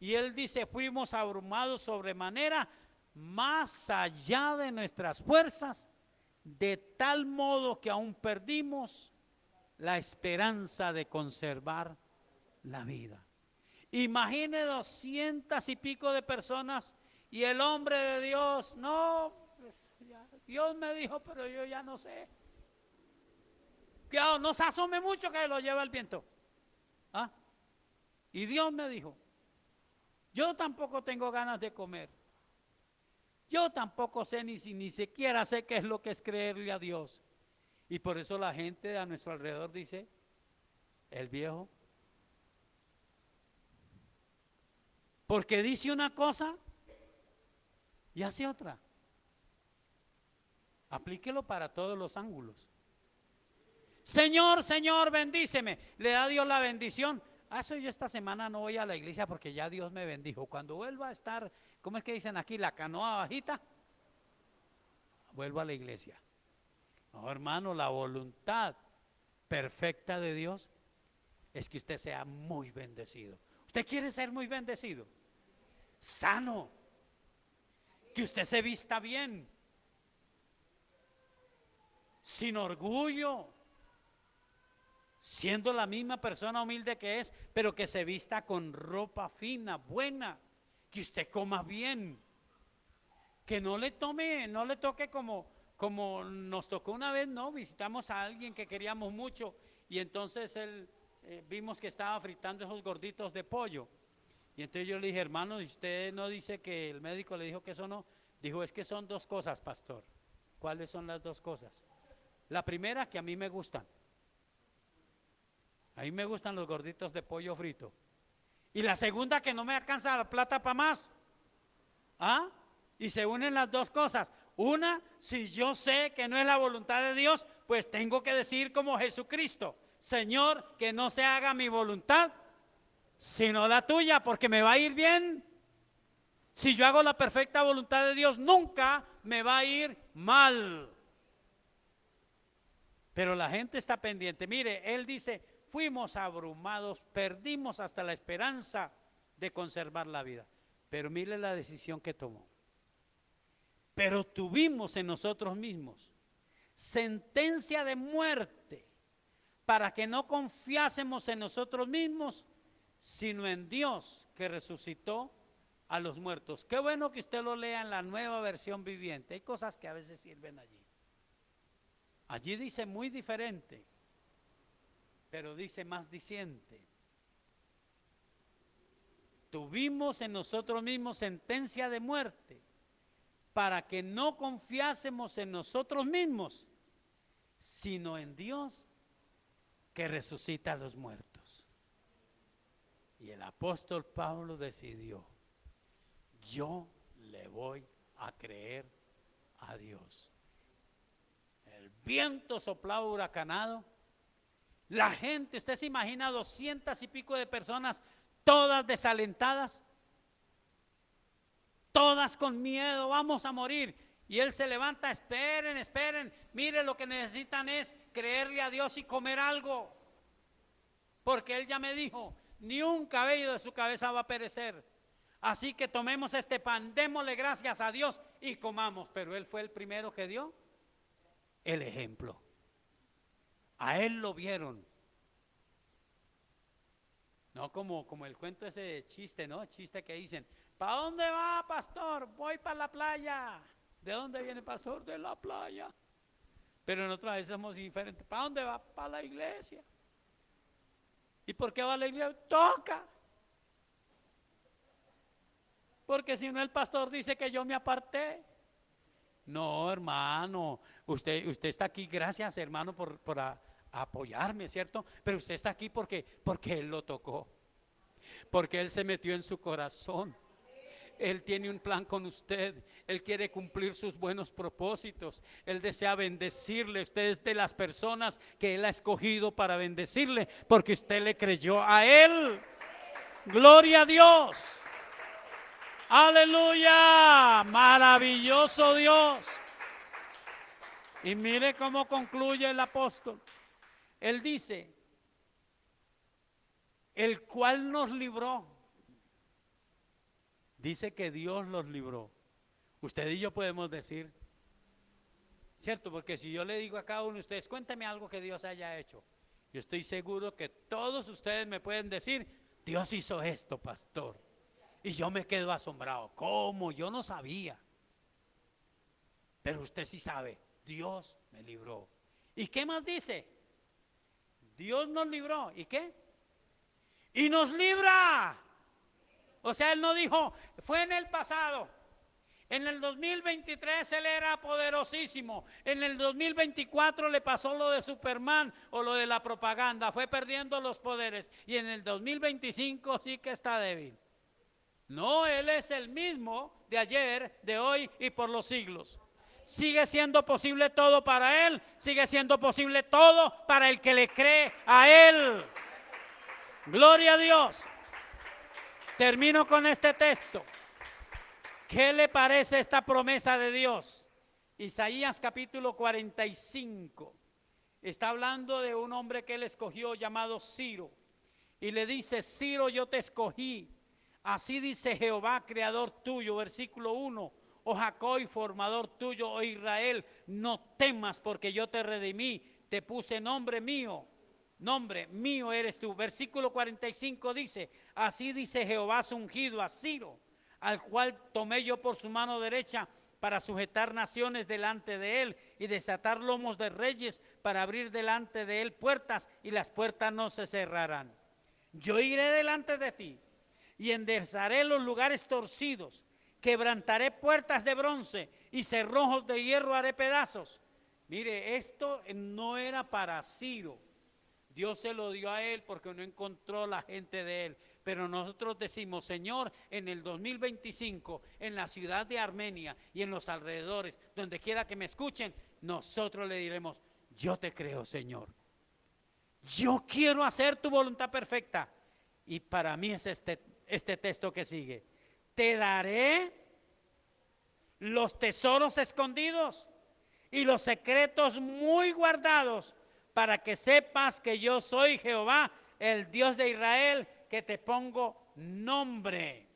Y él dice, fuimos abrumados sobremanera, más allá de nuestras fuerzas, de tal modo que aún perdimos la esperanza de conservar la vida. Imagine 200 y pico de personas y el hombre de Dios, no, pues ya, Dios me dijo, pero yo ya no sé. Que no se asome mucho que lo lleva el viento. ¿Ah? Y Dios me dijo, yo tampoco tengo ganas de comer. Yo tampoco sé ni siquiera sé qué es lo que es creerle a Dios. Y por eso la gente a nuestro alrededor dice, el viejo. Porque dice una cosa y hace otra. Aplíquelo para todos los ángulos. Señor, Señor, bendíceme. Le da Dios la bendición. Eso yo esta semana no voy a la iglesia porque ya Dios me bendijo. Cuando vuelva a estar, ¿cómo es que dicen aquí? La canoa bajita, vuelvo a la iglesia. No, hermano, la voluntad perfecta de Dios es que usted sea muy bendecido. ¿Usted quiere ser muy bendecido? Sano. Que usted se vista bien. Sin orgullo. Siendo la misma persona humilde que es, pero que se vista con ropa fina, buena, que usted coma bien, que no le toque como nos tocó una vez, ¿no? Visitamos a alguien que queríamos mucho y entonces vimos que estaba fritando esos gorditos de pollo. Y entonces yo le dije, hermano, ¿y usted no dice que el médico le dijo que eso no? Dijo, es que son dos cosas, pastor. ¿Cuáles son las dos cosas? La primera, que a mí me gustan. A mí me gustan los gorditos de pollo frito. Y la segunda, que no me alcanza la plata para más. ¿Ah? Y se unen las dos cosas. Una, si yo sé que no es la voluntad de Dios, pues tengo que decir como Jesucristo, Señor, que no se haga mi voluntad, sino la tuya, porque me va a ir bien. Si yo hago la perfecta voluntad de Dios, nunca me va a ir mal. Pero la gente está pendiente. Mire, él dice, fuimos abrumados, perdimos hasta la esperanza de conservar la vida. Pero mire la decisión que tomó. Pero tuvimos en nosotros mismos sentencia de muerte para que no confiásemos en nosotros mismos, sino en Dios que resucitó a los muertos. Qué bueno que usted lo lea en la Nueva Versión Viviente. Hay cosas que a veces sirven allí. Allí dice muy diferente, pero dice más diciente. Tuvimos en nosotros mismos sentencia de muerte para que no confiásemos en nosotros mismos, sino en Dios que resucita a los muertos. Y el apóstol Pablo decidió: yo le voy a creer a Dios. El viento soplaba huracanado. La gente, usted se imagina 200 y pico de personas, todas desalentadas, todas con miedo, vamos a morir. Y él se levanta: esperen, esperen, mire, lo que necesitan es creerle a Dios y comer algo. Porque él ya me dijo, ni un cabello de su cabeza va a perecer. Así que tomemos este pan, démosle gracias a Dios y comamos. Pero él fue el primero que dio el ejemplo. A él lo vieron. No como el cuento ese chiste, ¿no? Chiste que dicen: ¿para dónde va, pastor? Voy para la playa. ¿De dónde viene, pastor? De la playa. Pero nosotros a veces somos diferentes. ¿Para dónde va? Para la iglesia. ¿Y por qué va a la iglesia? Toca. Porque si no, el pastor dice que yo me aparté. No, hermano, usted está aquí, gracias, hermano, por apoyarme, ¿cierto? Pero usted está aquí porque él lo tocó, porque él se metió en su corazón. Él tiene un plan con usted. Él quiere cumplir sus buenos propósitos. Él desea bendecirle. Usted es de las personas que él ha escogido para bendecirle, porque usted le creyó a él. Gloria a Dios. Aleluya, maravilloso Dios. Y mire cómo concluye el apóstol. Él dice: el cual nos libró. Dice que Dios los libró. Usted y yo podemos decir, ¿cierto? Porque si yo le digo a cada uno de ustedes: cuéntame algo que Dios haya hecho, yo estoy seguro que todos ustedes me pueden decir: Dios hizo esto, pastor. Y yo me quedo asombrado. ¿Cómo? Yo no sabía. Pero usted sí sabe: Dios me libró. ¿Y qué más dice? Dios nos libró. ¿Y qué? Y nos libra. O sea, él no dijo, fue en el pasado. En el 2023 él era poderosísimo. En el 2024 le pasó lo de Superman o lo de la propaganda. Fue perdiendo los poderes. Y en el 2025 sí que está débil. No, él es el mismo de ayer, de hoy y por los siglos. Sigue siendo posible todo para él. Sigue siendo posible todo para el que le cree a él. Gloria a Dios. Termino con este texto. ¿Qué le parece esta promesa de Dios? Isaías capítulo 45. Está hablando de un hombre que él escogió llamado Ciro. Y le dice: Ciro, yo te escogí. Así dice Jehová, creador tuyo. Versículo 1. Oh Jacob, formador tuyo, oh Israel, no temas, porque yo te redimí. Te puse nombre mío eres tú. Versículo 45 dice: así dice Jehová, su ungido, a Ciro, al cual tomé yo por su mano derecha para sujetar naciones delante de él y desatar lomos de reyes, para abrir delante de él puertas, y las puertas no se cerrarán. Yo iré delante de ti y enderezaré los lugares torcidos, quebrantaré puertas de bronce y cerrojos de hierro haré pedazos. Mire, esto no era para Ciro. Dios se lo dio a él porque no encontró la gente de él. Pero nosotros decimos: Señor, en el 2025, en la ciudad de Armenia y en los alrededores, donde quiera que me escuchen, nosotros le diremos: yo te creo, Señor. Yo quiero hacer tu voluntad perfecta. Y para mí es este texto que sigue: te daré los tesoros escondidos y los secretos muy guardados, para que sepas que yo soy Jehová, el Dios de Israel, que te pongo nombre.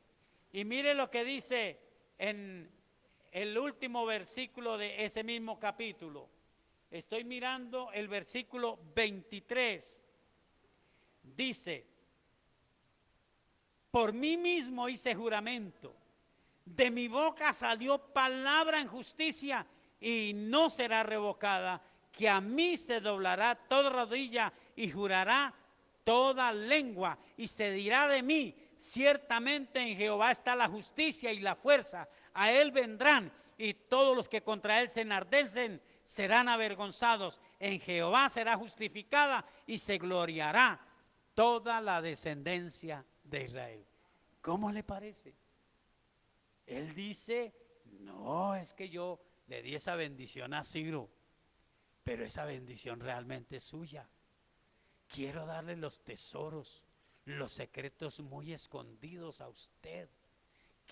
Y mire lo que dice en el último versículo de ese mismo capítulo. Estoy mirando el versículo 23. Dice: por mí mismo hice juramento. De mi boca salió palabra en justicia y no será revocada, que a mí se doblará toda rodilla y jurará toda lengua, y se dirá de mí: ciertamente en Jehová está la justicia y la fuerza. A él vendrán, y todos los que contra él se enardecen serán avergonzados. En Jehová será justificada y se gloriará toda la descendencia de Israel. ¿Cómo le parece? Él dice: no, es que yo le di esa bendición a Ciro, pero esa bendición realmente es suya. Quiero darle los tesoros, los secretos muy escondidos a usted.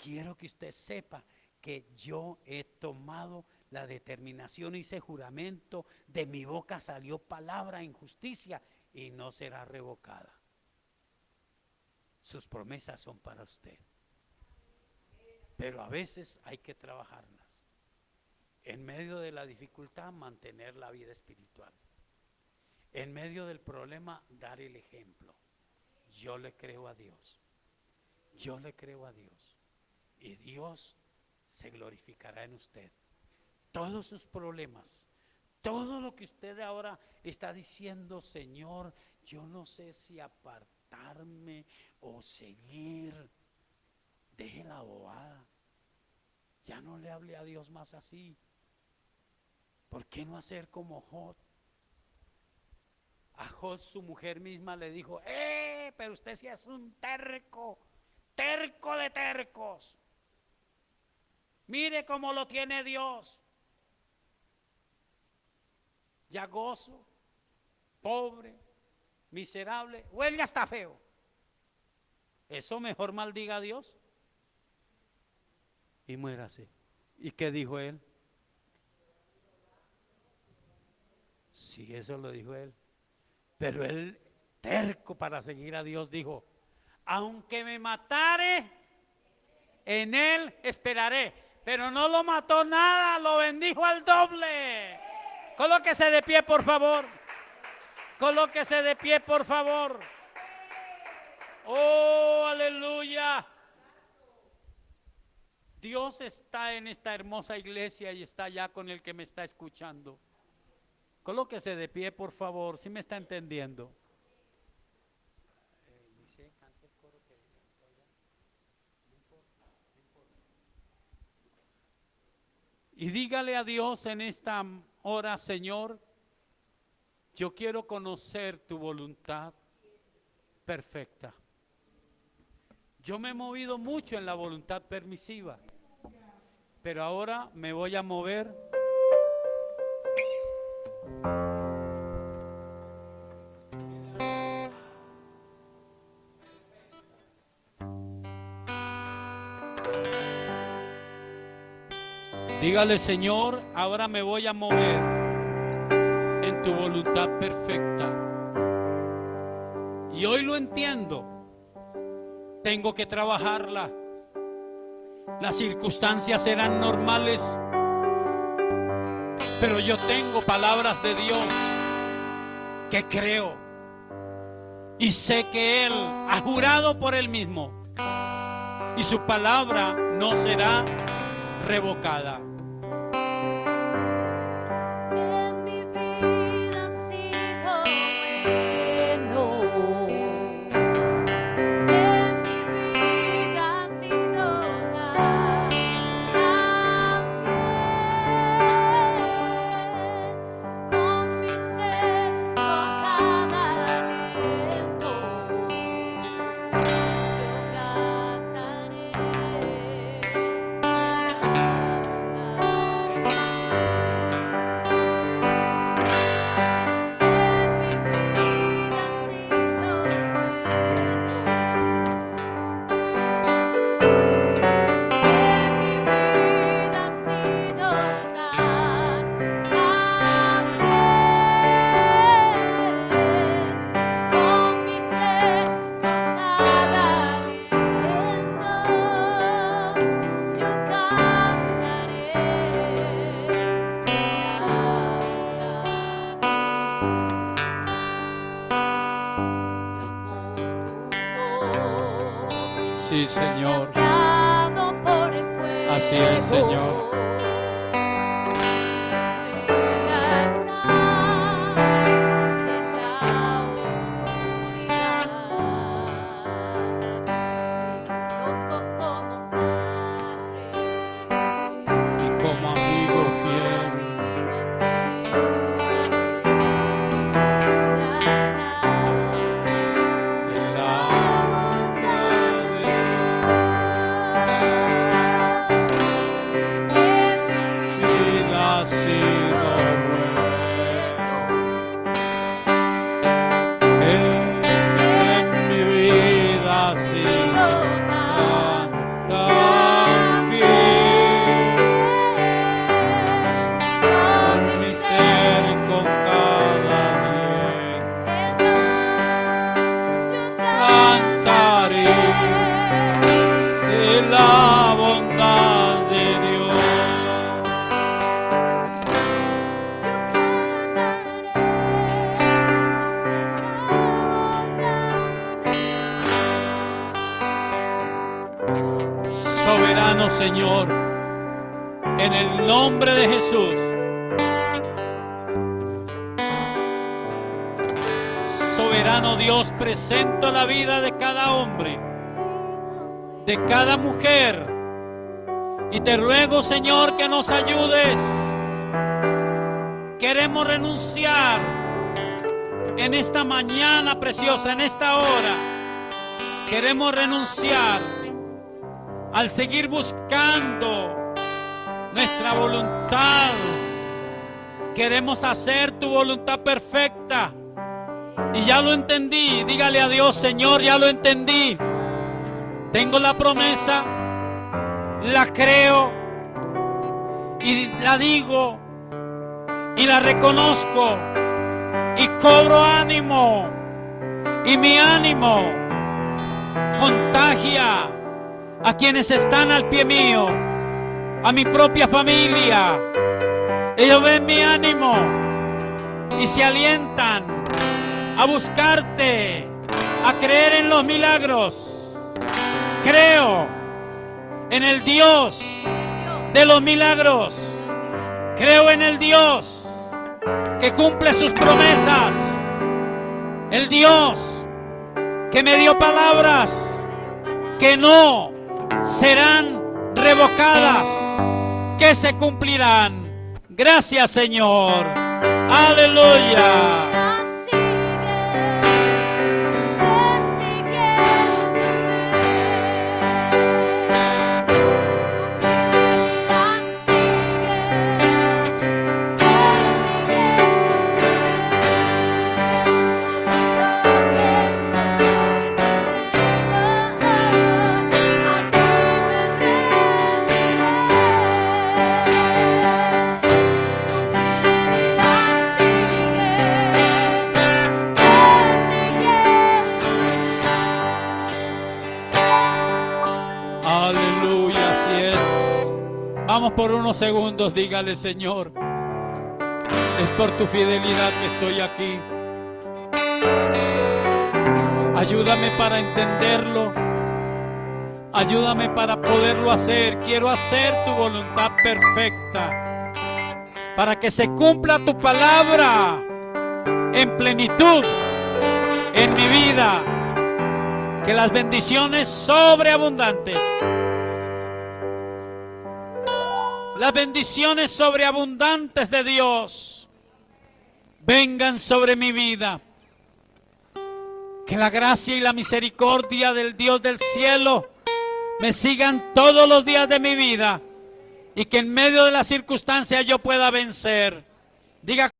Quiero que usted sepa que yo he tomado la determinación, hice juramento, de mi boca salió palabra en justicia y no será revocada. Sus promesas son para usted. Pero a veces hay que trabajarlas. En medio de la dificultad, mantener la vida espiritual. En medio del problema, dar el ejemplo. Yo le creo a Dios. Yo le creo a Dios. Y Dios se glorificará en usted. Todos sus problemas, todo lo que usted ahora está diciendo: Señor, yo no sé si apartarme o seguir. Deje la bobada. Ya no le hable a Dios más así. ¿Por qué no hacer como Job? A Job su mujer misma le dijo: pero usted sí es un terco, terco de tercos. Mire cómo lo tiene Dios. Llagoso, pobre, miserable, huele hasta feo. Eso mejor maldiga a Dios y muérase. ¿Y qué dijo él? Sí, eso lo dijo él. Pero él, terco para seguir a Dios, dijo: aunque me matare, en él esperaré. Pero no lo mató nada, lo bendijo al doble. Colóquese de pie, por favor. Colóquese de pie, por favor. Oh, aleluya. Dios está en esta hermosa iglesia y está allá con el que me está escuchando. Colóquese de pie, por favor, si me está entendiendo. Y dígale a Dios en esta hora: Señor, yo quiero conocer tu voluntad perfecta. Yo me he movido mucho en la voluntad permisiva, pero ahora me voy a mover dígale: Señor, ahora me voy a mover en tu voluntad perfecta. Y hoy lo entiendo. Tengo que trabajarla. Las circunstancias serán normales, pero yo tengo palabras de Dios que creo y sé que Él ha jurado por Él mismo y su palabra no será revocada. Señor. Guiado por el fuego. Así es, Señor. Y como amigo fiel, de la vida ha sido bueno. En mi vida ha sido tan fiel. Con mi ser, con cada día, cantaré de la bondad de Dios. Soberano Señor, en el nombre de Jesús, soberano Dios, presento la vida de cada hombre, de cada mujer, y te ruego, Señor, que nos ayudes. Queremos renunciar en esta mañana preciosa, en esta hora. Queremos renunciar al seguir buscando nuestra voluntad. Queremos hacer tu voluntad perfecta. Y ya lo entendí. Dígale a Dios: Señor, ya lo entendí. Tengo la promesa, la creo y la digo y la reconozco y cobro ánimo, y mi ánimo contagia a quienes están al pie mío, a mi propia familia. Ellos ven mi ánimo y se alientan a buscarte, a creer en los milagros. Creo en el Dios de los milagros. Creo en el Dios que cumple sus promesas. El Dios que me dio palabras que no serán revocadas, que se cumplirán. Gracias, Señor. Aleluya. Aleluya, así es. Vamos por unos segundos, dígale: Señor, es por tu fidelidad que estoy aquí. Ayúdame para entenderlo. Ayúdame para poderlo hacer. Quiero hacer tu voluntad perfecta, para que se cumpla tu palabra en plenitud en mi vida. Que las bendiciones sobreabundantes, las bendiciones sobreabundantes de Dios vengan sobre mi vida. Que la gracia y la misericordia del Dios del cielo me sigan todos los días de mi vida, y que en medio de las circunstancias yo pueda vencer. Diga